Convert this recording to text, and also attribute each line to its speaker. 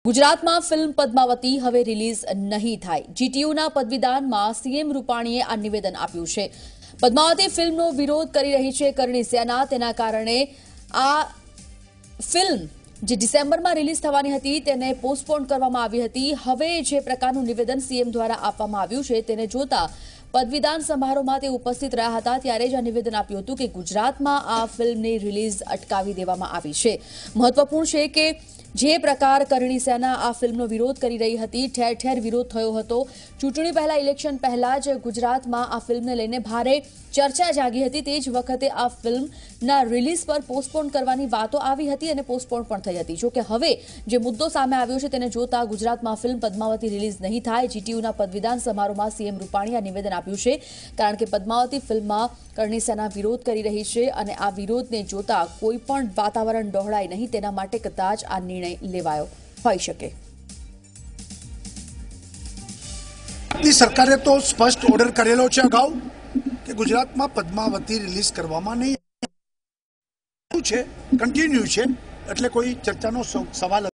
Speaker 1: ગુજરાતમાં ફિલ્મ પદ્માવતી હવે રિલીઝ નહીં થાય. જીટીયુના પદવીદાનમાં સીએમ રૂપાણીએ આ નિવેદન આપ્યું છે. પદ્માવતી ફિલ્મનો વિરોધ કરી રહી છે કરણી સેના. તેના કારણે આ ફિલ્મ જે ડિસેમ્બરમાં રિલીઝ થવાની હતી તેને પોસ્ટપોન કરવામાં આવી હતી. હવે જે પ્રકારનું નિવેદન સીએમ દ્વારા આપવામાં આવ્યું છે તેને જોતા પદવીદાન સમારોહમાં તે ઉપસ્થિત રહ્યા હતા ત્યારે જ આ નિવેદન આપ્યું હતું કે ગુજરાતમાં આ ફિલ્મની રિલીઝ અટકાવી દેવામાં આવી છે. મહત્વપૂર્ણ છે કે જે પ્રકાર કરણી સેના આ ફિલ્મનો વિરોધ કરી રહી હતી, ઠેર ઠેર વિરોધ થયો હતો. ચૂંટણી પહેલા, ઇલેક્શન પહેલા જ ગુજરાતમાં આ ફિલ્મને લઈને ભારે ચર્ચા જાગી હતી. તે જ વખતે આ ફિલ્મના રિલીઝ પર પોસ્ટપોન કરવાની વાતો આવી હતી અને પોસ્ટપોન પણ થઈ હતી. જોકે હવે જે મુદ્દો સામે આવ્યો છે તેને જોતા ગુજરાતમાં ફિલ્મ પદ્માવતી રિલીઝ નહીં થાય. જીટીયુના પદવીદાન સમારોહમાં સીએમ રૂપાણીએ નિવેદન આપ્યું છે કારણ કે પદ્માવતી ફિલ્મમાં કરણી સેના વિરોધ કરી રહી છે અને આ વિરોધને જોતા કોઈ પણ વાતાવરણ ડહોળાય નહીં તેના માટે કદાચ આ નિર્ણય લેવાયો હોઈ શકે.
Speaker 2: સરકારે તો સ્પષ્ટ ઓર્ડર કરેલો છે અગાઉ કે ગુજરાતમાં પદ્માવતી રિલીઝ કરવામાં નહીં છે, કન્ટિન્યુ છે, એટલે કોઈ ચર્ચાનો સવાલ